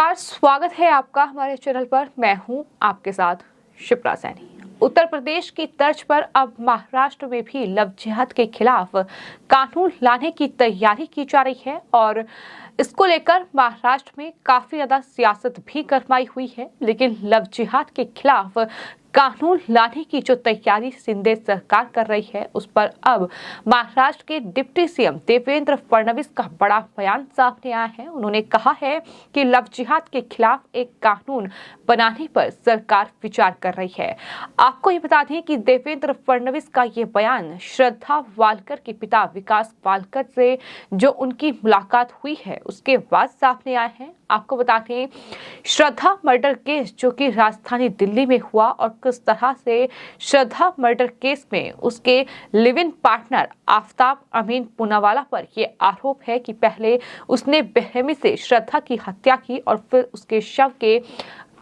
नमस्कार, स्वागत है आपका हमारे चैनल पर। मैं हूं आपके साथ शिप्रा सैनी। उत्तर प्रदेश की तर्ज पर अब महाराष्ट्र में भी लव जिहाद के खिलाफ कानून लाने की तैयारी की जा रही है और इसको लेकर महाराष्ट्र में काफी ज्यादा सियासत भी गरमाई हुई है। लेकिन लव जिहाद के खिलाफ कानून लाने की जो तैयारी शिंदे सरकार कर रही है, उस पर अब महाराष्ट्र के डिप्टी सीएम देवेंद्र फडणवीस का बड़ा बयान सामने आया है। उन्होंने कहा है कि लव जिहाद के खिलाफ एक कानून बनाने पर सरकार विचार कर रही है। आपको ये बता दें कि देवेंद्र फडणवीस का ये बयान श्रद्धा वालकर के पिता विकास वालकर से जो उनकी मुलाकात हुई है उसके बाद सामने आए हैं। आपको बता दें, श्रद्धा मर्डर केस जो कि राजधानी दिल्ली में हुआ और किस तरह से श्रद्धा मर्डर केस में उसके लिव इन पार्टनर आफ्ताब अमीन पूनावाला पर यह आरोप है कि पहले उसने बेरहमी से श्रद्धा की हत्या की और फिर उसके शव के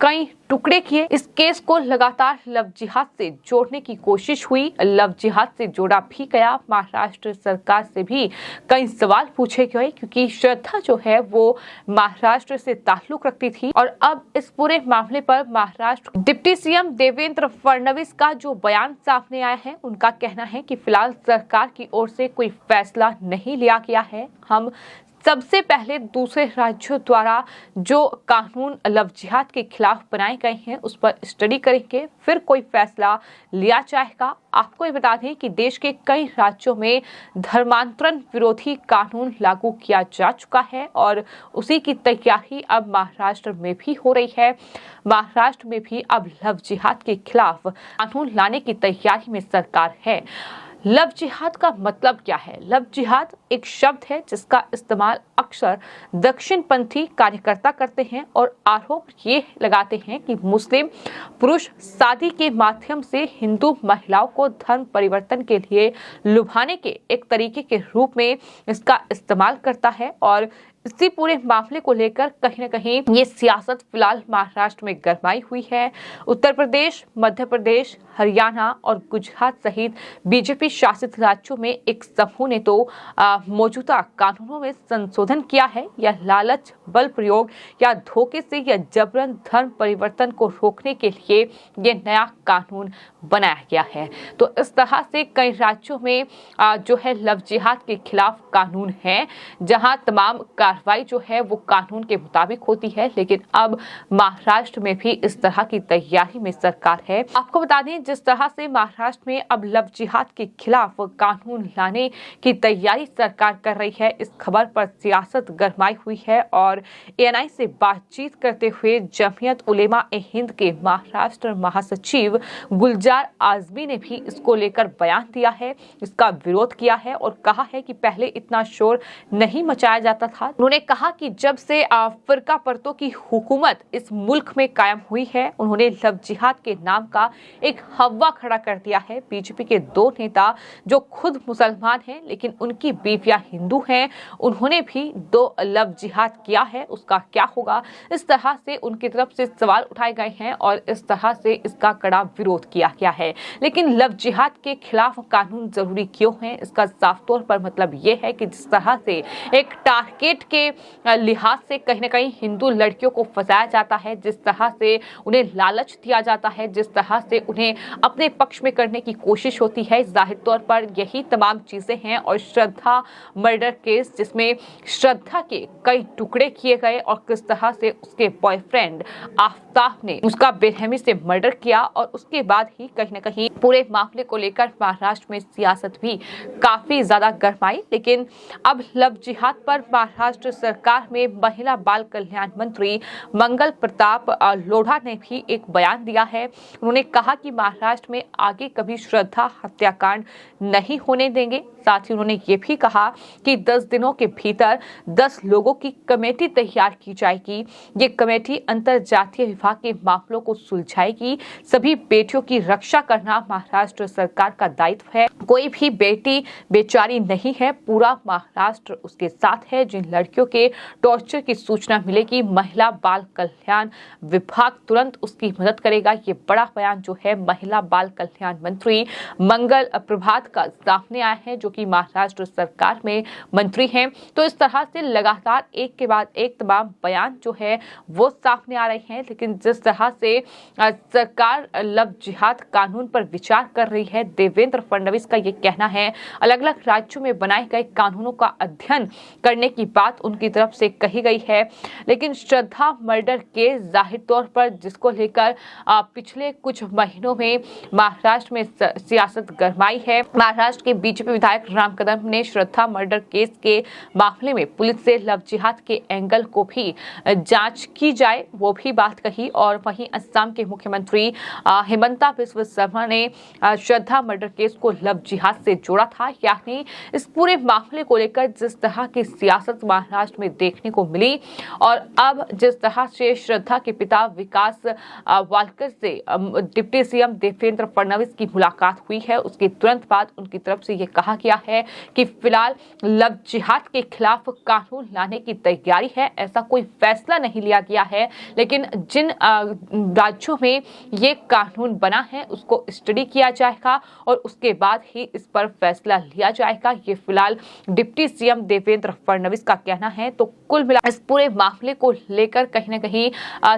कई टुकड़े किए। इस केस को लगातार लव जिहाद से जोड़ने की कोशिश हुई, लव जिहाद से जोड़ा भी गया। महाराष्ट्र सरकार से भी कई सवाल पूछे गए क्योंकि श्रद्धा जो है वो महाराष्ट्र से ताल्लुक रखती थी। और अब इस पूरे मामले पर महाराष्ट्र डिप्टी सीएम देवेंद्र फडणवीस का जो बयान सामने आया है, उनका कहना है कि फिलहाल सरकार की ओर से कोई फैसला नहीं लिया गया है। हम सबसे पहले दूसरे राज्यों द्वारा जो कानून लव जिहाद के खिलाफ बनाए गए हैं उस पर स्टडी करेंगे, फिर कोई फैसला लिया जाएगा। आपको ये बता दें कि देश के कई राज्यों में धर्मांतरण विरोधी कानून लागू किया जा चुका है और उसी की तैयारी अब महाराष्ट्र में भी हो रही है। महाराष्ट्र में भी अब लव जिहाद के खिलाफ कानून लाने की तैयारी में सरकार है। लव जिहाद का मतलब क्या है? लव जिहाद एक शब्द है जिसका इस्तेमाल अक्सर दक्षिणपंथी कार्यकर्ता करते हैं और आरोप ये लगाते हैं कि मुस्लिम पुरुष शादी के माध्यम से हिंदू महिलाओं को धर्म परिवर्तन के लिए लुभाने के एक तरीके के रूप में इसका इस्तेमाल करता है। और इसी पूरे मामले को लेकर कहीं न कहीं ये सियासत फिलहाल महाराष्ट्र में गरमाई हुई है। उत्तर प्रदेश, मध्य प्रदेश, हरियाणा और गुजरात सहित बीजेपी शासित राज्यों में एक समूह ने तो मौजूदा कानूनों में संशोधन किया है। या लालच, बल प्रयोग या धोखे से या जबरन धर्म परिवर्तन को रोकने के लिए ये नया कानून बनाया गया है। तो इस तरह से कई राज्यों में जो है लव जिहाद के खिलाफ कानून है, जहां तमाम कार्रवाई जो है वो कानून के मुताबिक होती है। लेकिन अब महाराष्ट्र में भी इस तरह की तैयारी में सरकार है। आपको बता दें, जिस तरह से महाराष्ट्र में अब लव जिहाद के खिलाफ कानून लाने की तैयारी सरकार कर रही है, इस खबर पर सियासत गरमाई हुई है। और एएनआई से बातचीत करते हुए जमीयत उलेमा ए हिंद के महाराष्ट्र महासचिव गुलजार आजमी ने भी इसको लेकर बयान दिया है, इसका विरोध किया है और कहा है कि पहले इतना शोर नहीं मचाया जाता था। उन्होंने कहा कि जब से फिरका परतों की हुकूमत इस मुल्क में कायम हुई है, उन्होंने लव जिहाद के नाम का एक हवा खड़ा कर दिया है। बीजेपी के दो नेता जो खुद मुसलमान हैं लेकिन उनकी बीवियां हिंदू हैं, उन्होंने भी दो लव जिहाद किया है, उसका क्या होगा? इस तरह से उनकी तरफ से सवाल उठाए गए हैं और इस तरह से इसका कड़ा विरोध किया गया है। लेकिन लव जिहाद के खिलाफ कानून जरूरी क्यों है? इसका साफ तौर पर मतलब ये है कि जिस तरह से एक टारगेट के लिहाज से कहीं न कहीं हिंदू लड़कियों को फंसाया जाता है, जिस तरह से उन्हें लालच दिया जाता है, जिस तरह से उन्हें अपने पक्ष में करने की कोशिश होती है, जाहिर तौर पर यही तमाम चीजें हैं। और श्रद्धा मर्डर केस जिसमें श्रद्धा के कई टुकड़े किए गए और किस तरह से उसके बॉयफ्रेंड आफ्ताब ने उसका बेरहमी से मर्डर किया और उसके बाद ही कहीं न कहीं पूरे मामले को लेकर महाराष्ट्र में सियासत भी काफी ज्यादा गरमाई। लेकिन अब लव जिहाद पर महाराष्ट्र सरकार में महिला बाल कल्याण मंत्री मंगल प्रताप लोढ़ा ने भी एक बयान दिया है। उन्होंने कहा कि महाराष्ट्र में आगे कभी श्रद्धा हत्याकांड नहीं होने देंगे। साथ ही उन्होंने ये भी कहा कि 10 दिनों के भीतर 10 लोगों की कमेटी तैयार की जाएगी। ये कमेटी अंतर जातीय विवाह के मामलों को सुलझाएगी। सभी बेटियों की रक्षा करना महाराष्ट्र सरकार का दायित्व है। कोई भी बेटी बेचारी नहीं है, पूरा महाराष्ट्र उसके साथ है। जिन लड़कियों के टॉर्चर की सूचना मिलेगी, महिला बाल कल्याण विभाग तुरंत उसकी मदद करेगा। ये बड़ा बयान जो है महिला बाल कल्याण मंत्री मंगल प्रभात का सामने आया है, जो कि महाराष्ट्र सरकार में मंत्री हैं। तो इस तरह से लगातार एक के बाद एक तमाम बयान जो है वो सामने आ रहे हैं। लेकिन जिस तरह से सरकार लव जिहाद कानून पर विचार कर रही है, देवेंद्र फडणवीस का ये कहना है, अलग अलग राज्यों में बनाए गए कानूनों का अध्ययन करने की बात उनकी तरफ से कही गई है। लेकिन श्रद्धा मर्डर केस जाहिर तौर पर जिसको लेकर पिछले कुछ महीनों में महाराष्ट्र में सियासत गरमाई है। महाराष्ट्र के बीजेपी विधायक राम कदम ने श्रद्धा मर्डर केस के मामले में पुलिस से लव जिहाद के एंगल को भी जांच की जाए, वो भी बात कही। और वहीं असम के मुख्यमंत्री हिमंता बिस्वा शर्मा ने श्रद्धा मर्डर केस को लव जिहाद से जोड़ा था। यानी इस पूरे मामले को लेकर जिस तरह की सियासत महाराष्ट्र में देखने को मिली और अब जिस तरह से श्रद्धा के पिता विकास वालकर से डिप्टी सीएम देवेंद्र फडणवीस की मुलाकात हुई है, उसके तुरंत बाद उनकी तरफ से यह कहा गया है कि फिलहाल लव जिहाद के खिलाफ कानून लाने की तैयारी है। ऐसा कोई फैसला नहीं लिया गया है, लेकिन जिन राज्यों में ये कानून बना है उसको स्टडी किया जाएगा और उसके बाद ही इस पर फैसला लिया जाएगा। ये फिलहाल डिप्टी सीएम देवेंद्र फडणवीस का कहना है। तो कुल मिला इस पूरे मामले को लेकर कहीं ना कहीं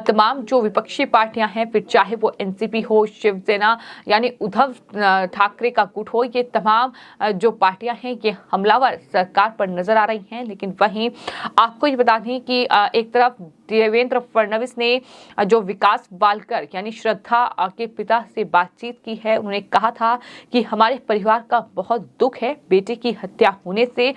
तमाम जो विपक्षी पार्टियां हैं, फिर चाहे वो एनसीपी हो, शिवसेना यानी उद्धव ठाकरे का गुट हो, ये तमाम जो पार्टियां हैं ये हमलावर सरकार पर नजर आ रही हैं। लेकिन वहीं आपको ये बता दें कि एक तरफ देवेंद्र फडणवीस ने जो विकास वालकर यानी श्रद्धा के पिता से बातचीत की है, उन्होंने कहा था कि हमारे परिवार का बहुत दुख है, बेटे की हत्या होने से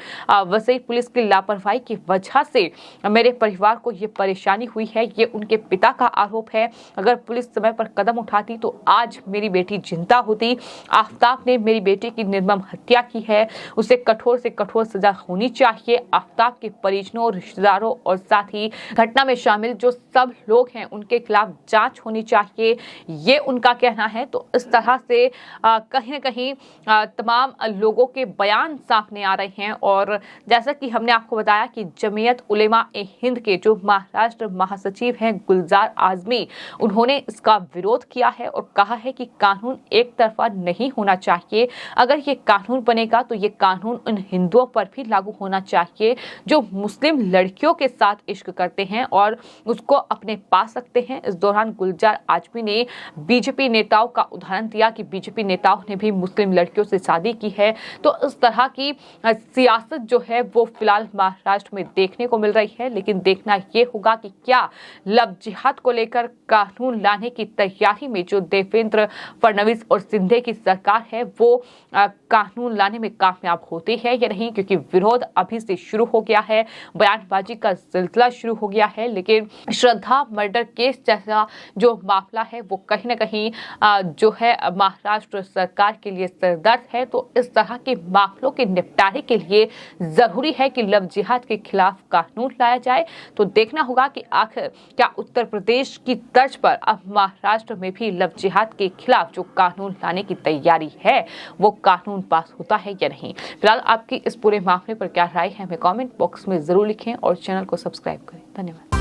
वसई पुलिस की लापरवाही की वजह से मेरे परिवार को ये परेशानी हुई है, ये उनके पिता का आरोप है। अगर पुलिस समय पर कदम उठाती तो आज मेरी बेटी जिंदा होती। आफ्ताब ने मेरी बेटे की निर्मम हत्या की है, उसे कठोर से कठोर सजा होनी चाहिए। आफ्ताब के परिजनों, रिश्तेदारों और साथ ही घटना में शामिल जो सब लोग हैं उनके खिलाफ जांच होनी चाहिए, ये उनका कहना है। तो इस तरह से कहीं न कहीं तमाम लोगों के बयान सामने आ रहे हैं। और जैसा कि हमने आपको बताया कि जमीयत उलेमा ए हिंद के जो महाराष्ट्र महासचिव हैं गुलजार आजमी, उन्होंने इसका विरोध किया है और कहा है कि कानून एक तरफा नहीं होना चाहिए। अगर ये कानून बनेगा तो ये कानून उन हिंदुओं पर भी लागू होना चाहिए जो मुस्लिम लड़कियों के साथ इश्क करते हैं और उसको अपने पा सकते हैं। इस दौरान गुलजार आजमी ने बीजेपी नेताओं का उदाहरण दिया कि बीजेपी नेताओं ने भी मुस्लिम लड़कियों से शादी की है। तो इस तरह की सियासत जो है वो फिलहाल महाराष्ट्र में देखने को मिल रही है। लेकिन देखना ये होगा कि क्या लव जिहाद को लेकर कानून लाने की तैयारी में जो देवेंद्र फडणवीस और शिंदे की सरकार है वो कानून लाने में कामयाब होती है या नहीं, क्योंकि विरोध अभी से शुरू हो गया है, बयानबाजी का सिलसिला शुरू हो गया है। लेकिन श्रद्धा मर्डर केस जैसा जो मामला है वो कहीं ना कहीं जो है महाराष्ट्र सरकार के लिए सरदर्द है। तो इस तरह के मामलों के निपटारे के लिए जरूरी है कि लव जिहाद के खिलाफ कानून लाया जाए। तो देखना होगा कि आखिर क्या उत्तर प्रदेश की तर्ज पर अब महाराष्ट्र में भी लव जिहाद के खिलाफ जो कानून लाने की तैयारी है वो कानून पास होता है या नहीं। फिलहाल आपकी इस पूरे मामले पर क्या राय है हमें कमेंट बॉक्स में जरूर लिखें और चैनल को सब्सक्राइब करें। धन्यवाद।